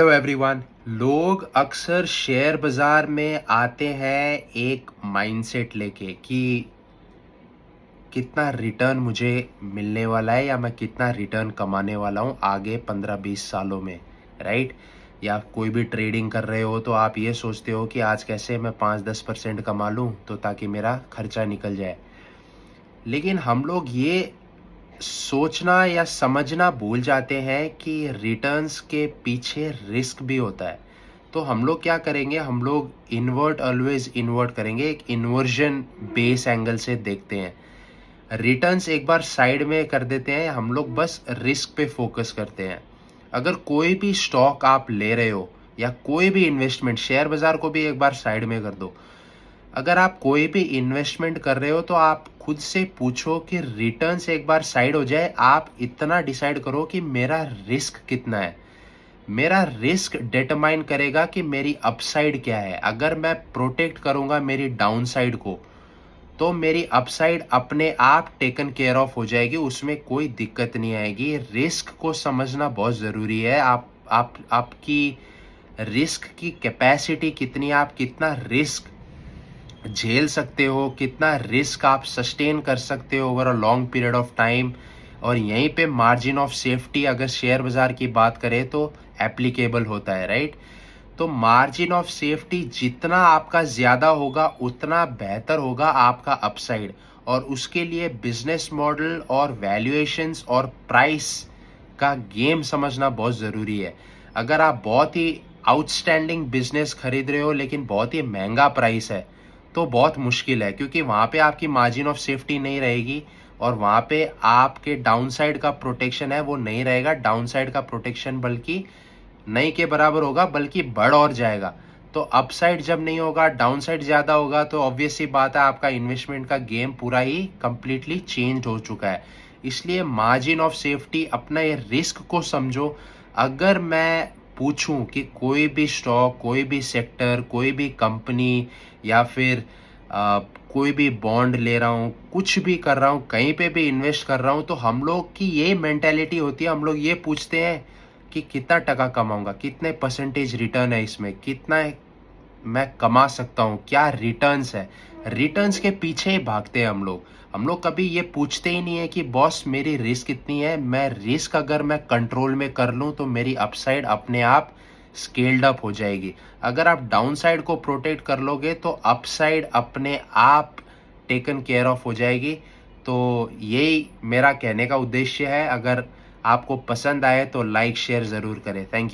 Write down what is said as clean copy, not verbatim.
Hello everyone. लोग अक्सर share बाजार में आते हैं एक माइंडसेट लेके कि कितना रिटर्न मुझे मिलने वाला है या मैं कितना रिटर्न कमाने वाला हूँ आगे 15-20 सालों में, राइट। या कोई भी ट्रेडिंग कर रहे हो तो आप ये सोचते हो कि आज कैसे मैं 5-10% कमा लूँ तो ताकि मेरा खर्चा निकल जाए। लेकिन हम लोग ये सोचना या समझना भूल जाते हैं कि रिटर्न्स के पीछे रिस्क भी होता है। तो हम लोग क्या करेंगे, हम लोग इन्वर्ट ऑलवेज इन्वर्ट करेंगे, एक इन्वर्जन बेस एंगल से देखते हैं। रिटर्न्स एक बार साइड में कर देते हैं, हम लोग बस रिस्क पे फोकस करते हैं। अगर कोई भी स्टॉक आप ले रहे हो या कोई भी इन्वेस्टमेंट, शेयर बाजार को भी एक बार साइड में कर दो। अगर आप कोई भी इन्वेस्टमेंट कर रहे हो तो आप खुद से पूछो कि रिटर्न से एक बार साइड हो जाए, आप इतना डिसाइड करो कि मेरा रिस्क कितना है। मेरा रिस्क डिटरमाइन करेगा कि मेरी अपसाइड क्या है। अगर मैं प्रोटेक्ट करूंगा मेरी डाउनसाइड को तो मेरी अपसाइड अपने आप टेकन केयर ऑफ हो जाएगी, उसमें कोई दिक्कत नहीं आएगी। रिस्क को समझना बहुत ज़रूरी है। आपकी रिस्क की कैपेसिटी कितनी है, आप कितना रिस्क झेल सकते हो, कितना रिस्क आप सस्टेन कर सकते हो over a long period of time. और यहीं पे मार्जिन ऑफ सेफ्टी अगर शेयर बाजार की बात करें तो एप्लीकेबल होता है, राइट। तो मार्जिन ऑफ सेफ्टी जितना आपका ज़्यादा होगा उतना बेहतर होगा आपका अपसाइड। और उसके लिए बिजनेस मॉडल और वैल्यूएशंस और प्राइस का गेम समझना बहुत ज़रूरी है। अगर आप बहुत ही आउटस्टैंडिंग बिजनेस खरीद रहे हो लेकिन बहुत ही महंगा प्राइस है तो बहुत मुश्किल है, क्योंकि वहाँ पे आपकी मार्जिन ऑफ सेफ्टी नहीं रहेगी और वहाँ पे आपके डाउनसाइड का प्रोटेक्शन है वो नहीं रहेगा। डाउनसाइड का प्रोटेक्शन बल्कि नहीं के बराबर होगा, बल्कि बढ़ और जाएगा। तो अपसाइड जब नहीं होगा, डाउनसाइड ज़्यादा होगा, तो ऑब्वियस सी बात है आपका इन्वेस्टमेंट का गेम पूरा ही कंप्लीटली चेंज हो चुका है। इसलिए मार्जिन ऑफ सेफ्टी, अपना ये रिस्क को समझो। अगर मैं पूछूं कि कोई भी स्टॉक, कोई भी सेक्टर, कोई भी कंपनी या फिर कोई भी बॉन्ड ले रहा हूँ, कुछ भी कर रहा हूँ, कहीं पे भी इन्वेस्ट कर रहा हूँ, तो हम लोग की ये मेंटेलिटी होती है, हम लोग ये पूछते हैं कि कितना टका कमाऊंगा, कितने परसेंटेज रिटर्न है इसमें, कितना मैं कमा सकता हूँ, क्या रिटर्न्स है। रिटर्न्स के पीछे ही भागते हैं हम लोग। हम लोग कभी ये पूछते ही नहीं है कि बॉस मेरी रिस्क कितनी है, मैं रिस्क अगर मैं कंट्रोल में कर लूँ तो मेरी अपसाइड अपने आप स्केल्ड अप हो जाएगी। अगर आप डाउन साइड को प्रोटेक्ट कर लोगे तो अपसाइड अपने आप टेकन केयर ऑफ हो जाएगी। तो यही मेरा कहने का उद्देश्य है। अगर आपको पसंद आए तो लाइक शेयर ज़रूर करें। Thank you.